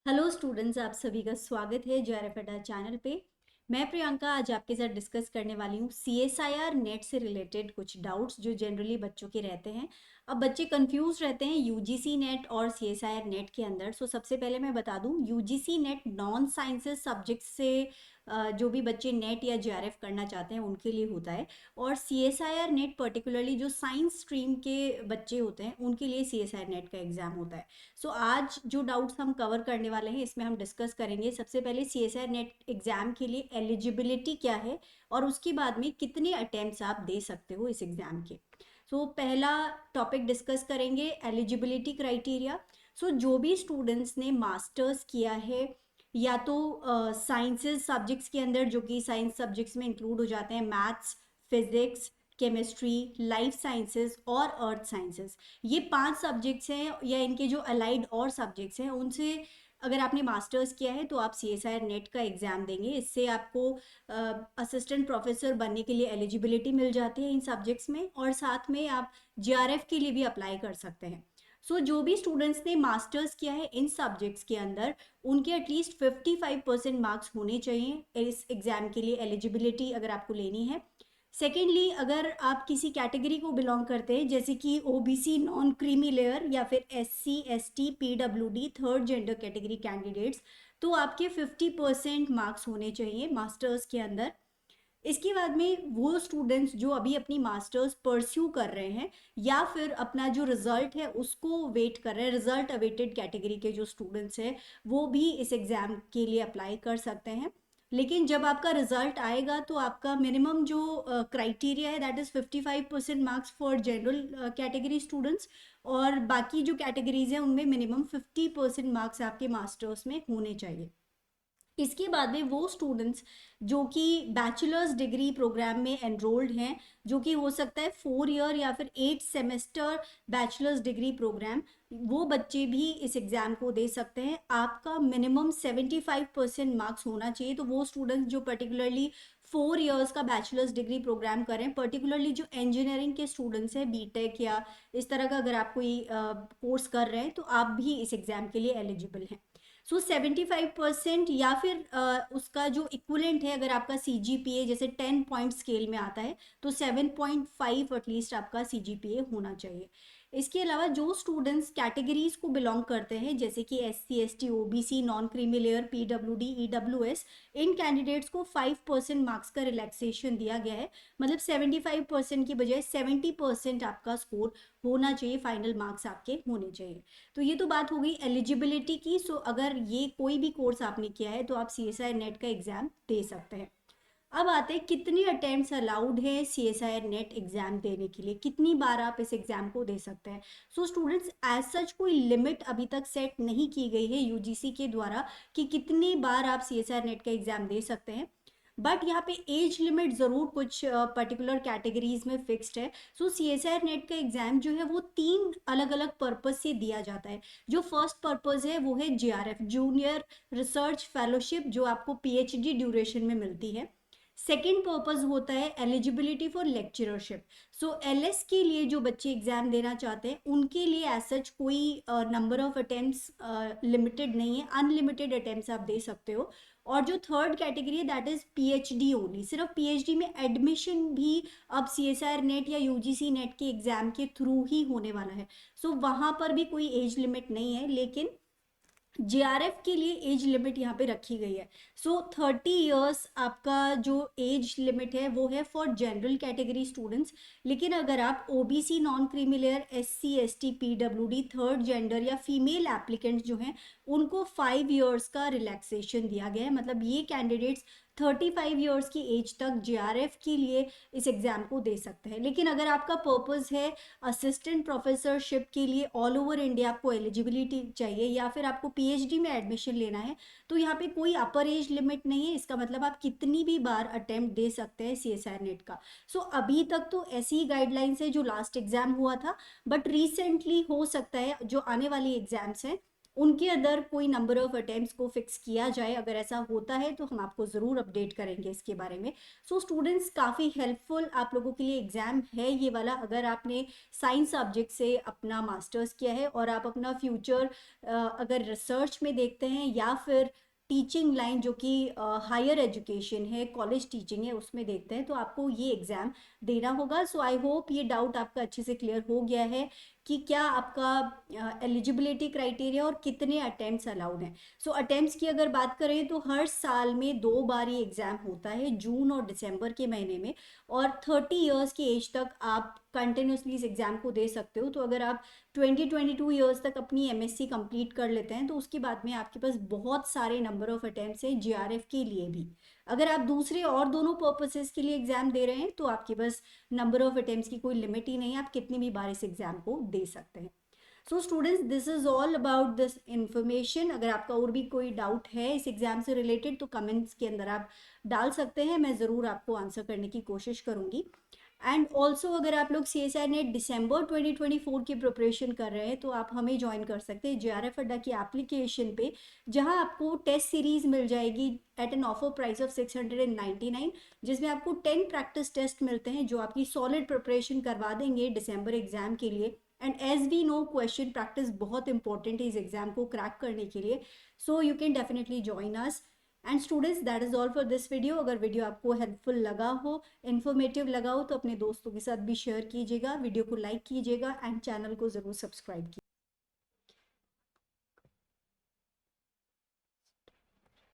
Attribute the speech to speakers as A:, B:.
A: Hello students, आप सभी का स्वागत है जेआरएफ अड्डा चैनल पे। मैं प्रियंका आज आपके साथ डिस्कस करने वाली हूँ सीएसआईआर नेट से रिलेटेड कुछ डाउट्स जो जनरली बच्चों के रहते हैं। अब बच्चे कंफ्यूज रहते हैं यूजीसी नेट और सीएसआईआर नेट के अंदर। सो सबसे पहले मैं बता दूँ, UGC net non sciences subject से जो भी बच्चे नेट या जेआरएफ करना चाहते हैं उनके लिए होता है। और सीएसआईआर नेट पर्टिकुलरली जो साइंस स्ट्रीम के बच्चे होते हैं उनके लिए सीएसआईआर नेट का एग्जाम होता है। सो आज जो डाउट्स हम कवर करने वाले हैं इसमें हम डिस्कस करेंगे सबसे पहले सीएसआईआर नेट एग्जाम के लिए एलिजिबिलिटी क्या है और उसके बाद में कितने अटेम्प्ट्स आप दे सकते हो इस एग्जाम के। पहला टॉपिक डिस्कस करेंगे एलिजिबिलिटी क्राइटेरिया। जो भी स्टूडेंट्स ने मास्टर्स किया है या तो साइंसेस सब्जेक्ट्स के अंदर, जो कि साइंस सब्जेक्ट्स में इंक्लूड हो जाते हैं maths, physics, chemistry, life sciences और अर्थ साइंसेस, ये 5 सब्जेक्ट्स हैं या इनके जो अलाइड और सब्जेक्ट्स हैं उनसे अगर आपने मास्टर्स किया है तो आप सीएसआईआर नेट का एग्जाम देंगे। इससे आपको असिस्टेंट प्रोफेसर बनने के लिए एलिजिबिलिटी मिल जाती है इन सब्जेक्ट्स में, और साथ में आप जेआरएफ के लिए भी अप्लाई कर सकते हैं। जो भी स्टूडेंट्स ने मास्टर्स किया है इन सब्जेक्ट्स के अंदर, उनके एटलीस्ट 55% मार्क्स होने चाहिए इस एग्जाम के लिए एलिजिबिलिटी अगर आपको लेनी है। सेकेंडली, अगर आप किसी कैटेगरी को बिलोंग करते हैं जैसे कि ओबीसी, नॉन क्रीमी लेयर या फिर SC, ST, PWD, third gender category candidates, तो आपके 50% मार्क्स होने चाहिए मास्टर्स के अंदर। इसके बाद में वो स्टूडेंट्स जो अभी अपनी मास्टर्स परस्यू कर रहे हैं या फिर अपना जो रिजल्ट है उसको वेट कर रहे हैं, रिजल्ट अवेटेड कैटेगरी के जो स्टूडेंट्स हैं वो भी इस एग्ज़ाम के लिए अप्लाई कर सकते हैं। लेकिन जब आपका रिजल्ट आएगा तो आपका मिनिमम जो क्राइटेरिया है that is 55% marks for general category students, और बाकी जो कैटेगरीज हैं उनमें मिनिमम 50% मार्क्स आपके मास्टर्स में होने चाहिए। इसके बाद में वो स्टूडेंट्स जो कि बैचलर्स डिग्री प्रोग्राम में एनरोल्ड हैं, जो कि हो सकता है 4 ईयर या फिर 8 सेमेस्टर बैचलर्स डिग्री प्रोग्राम, वो बच्चे भी इस एग्ज़ाम को दे सकते हैं। आपका मिनिमम 75% मार्क्स होना चाहिए। तो वो स्टूडेंट्स जो पर्टिकुलरली 4 ईयर्स का बैचलर्स डिग्री प्रोग्राम करें, पर्टिकुलरली जो इंजीनियरिंग के स्टूडेंट्स हैं, बीटेक या इस तरह का अगर आप कोई कोर्स कर रहे हैं तो आप भी इस एग्ज़ाम के लिए एलिजिबल हैं। 75% या फिर उसका जो इक्वलेंट है, अगर आपका CGPA जैसे 10 पॉइंट स्केल में आता है तो 7.5 एटलीस्ट आपका CGPA होना चाहिए। इसके अलावा जो स्टूडेंट्स कैटेगरीज को बिलोंग करते हैं जैसे कि SC, ST, OBC, non creamy layer, PWD, EWS, इन कैंडिडेट्स को 5% मार्क्स का रिलैक्सेशन दिया गया है। मतलब 75% की बजाय 70% आपका स्कोर होना चाहिए, फाइनल मार्क्स आपके होने चाहिए। तो ये तो बात हो गई एलिजिबिलिटी की। अगर ये कोई भी कोर्स आपने किया है तो आप सीएसआईआर नेट का एग्जाम दे सकते हैं। अब आते हैं कितने अटेम्प्ट्स अलाउड है सीएसआईआर नेट एग्जाम देने के लिए, कितनी बार आप इस एग्जाम को दे सकते हैं। स्टूडेंट्स, एज सच कोई लिमिट अभी तक सेट नहीं की गई है यूजीसी के द्वारा कि कितनी बार आप सीएसआईआर नेट का एग्जाम दे सकते हैं। बट यहाँ पे एज लिमिट ज़रूर कुछ पर्टिकुलर कैटेगरीज में फिक्स्ड है। सीएसआईआर नेट का एग्जाम जो है वो 3 अलग अलग पर्पज से दिया जाता है। जो फर्स्ट पर्पज है वो है जेआरएफ, जूनियर रिसर्च फेलोशिप, जो आपको पीएचडी ड्यूरेशन में मिलती है। सेकेंड पर्पज होता है एलिजिबिलिटी फॉर लेक्चरशिप। एलएस के लिए जो बच्चे एग्जाम देना चाहते हैं उनके लिए एज सच कोई नंबर ऑफ अटेम्प्ट्स लिमिटेड नहीं है, अनलिमिटेड अटेम्प्ट्स आप दे सकते हो। और जो थर्ड कैटेगरी है दैट इज पीएचडी ओनली, सिर्फ पीएचडी में एडमिशन भी अब सीएसआईआर नेट या यूजीसी नेट के एग्जाम के थ्रू ही होने वाला है। वहां पर भी कोई एज लिमिट नहीं है, लेकिन जेआरएफ के लिए एज लिमिट यहाँ पे रखी गई है। 30 ईयर्स आपका जो एज लिमिट है वो है फॉर जनरल कैटेगरी स्टूडेंट्स। लेकिन अगर आप OBC, non creamy layer, SC, ST, PWD, third gender या फीमेल एप्लीकेंट्स जो हैं उनको 5 ईयर्स का रिलैक्सेशन दिया गया है। मतलब ये कैंडिडेट्स 35 ईयर्स की एज तक जेआरएफ के लिए इस एग्ज़ाम को दे सकते हैं। लेकिन अगर आपका पर्पज़ है असिस्टेंट प्रोफेसरशिप के लिए ऑल ओवर इंडिया आपको एलिजिबिलिटी चाहिए या फिर आपको पीएचडी में एडमिशन लेना है, तो यहाँ पे कोई अपर एज लिमिट नहीं है। इसका मतलब आप कितनी भी बार अटेम्प्ट दे सकते हैं सीएसआईआर नेट का। अभी तक तो ऐसी ही गाइडलाइंस है जो लास्ट एग्जाम हुआ था, बट रिसेंटली हो सकता है जो आने वाली एग्जाम्स हैं उनके अंदर कोई नंबर ऑफ अटेम्प्ट्स को फिक्स किया जाए। अगर ऐसा होता है तो हम आपको ज़रूर अपडेट करेंगे इसके बारे में। सो स्टूडेंट्स, काफ़ी हेल्पफुल आप लोगों के लिए एग्ज़ाम है ये वाला। अगर आपने साइंस सब्जेक्ट से अपना मास्टर्स किया है और आप अपना फ्यूचर अगर रिसर्च में देखते हैं या फिर टीचिंग लाइन जो कि हायर एजुकेशन है, कॉलेज टीचिंग है, उसमें देखते हैं, तो आपको ये एग्ज़ाम देना होगा। सो आई होप ये डाउट आपका अच्छे से क्लियर हो गया है कि क्या आपका एलिजिबिलिटी क्राइटेरिया और कितने अटेम्प्ट्स अलाउड हैं। सो अटेम्प्ट्स की अगर बात करें तो हर साल में 2 बार ये एग्ज़ाम होता है, जून और दिसंबर के महीने में, और 30 इयर्स की एज तक आप कंटिन्यूसली इस एग्ज़ाम को दे सकते हो। तो अगर आप 22 ईयर्स तक अपनी एमएससी कंप्लीट कर लेते हैं तो उसके बाद में आपके पास बहुत सारे नंबर ऑफ अटेम्प्ट्स हैं जीआरएफ के लिए भी। अगर आप दूसरे और दोनों पर्पसेस के लिए एग्ज़ाम दे रहे हैं तो आपके पास नंबर ऑफ अटेम्प्ट्स की कोई लिमिट ही नहीं है, आप कितनी भी बार इस एग्ज़ाम को दे सकते हैं। So students, this is all about this information. अगर आपका और भी कोई डाउट है इस एग्ज़ाम से रिलेटेड तो कमेंट्स के अंदर आप डाल सकते हैं, मैं ज़रूर आपको आंसर करने की कोशिश करूँगी। एंड ऑल्सो अगर आप लोग सी एस आई नेट दिसंबर 2024 की प्रिपरेशन कर रहे हैं तो आप हमें ज्वाइन कर सकते हैं JRF अड्डा की एप्लीकेशन पे, जहां आपको टेस्ट सीरीज मिल जाएगी at an offer price of 699, जिसमें आपको 10 प्रैक्टिस टेस्ट मिलते हैं जो आपकी सॉलिड प्रिपरेशन करवा देंगे दिसंबर एग्जाम के लिए। And as we know, question practice बहुत इंपॉर्टेंट है इस एग्जाम को क्रैक करने के लिए। So you can definitely join us. And students, that is all for this video. अगर वीडियो आपको हेल्पफुल लगा हो, इन्फॉर्मेटिव लगा हो, तो अपने दोस्तों के साथ भी शेयर कीजिएगा, वीडियो को लाइक कीजिएगा एंड चैनल को ज़रूर सब्सक्राइब कीजिएगा।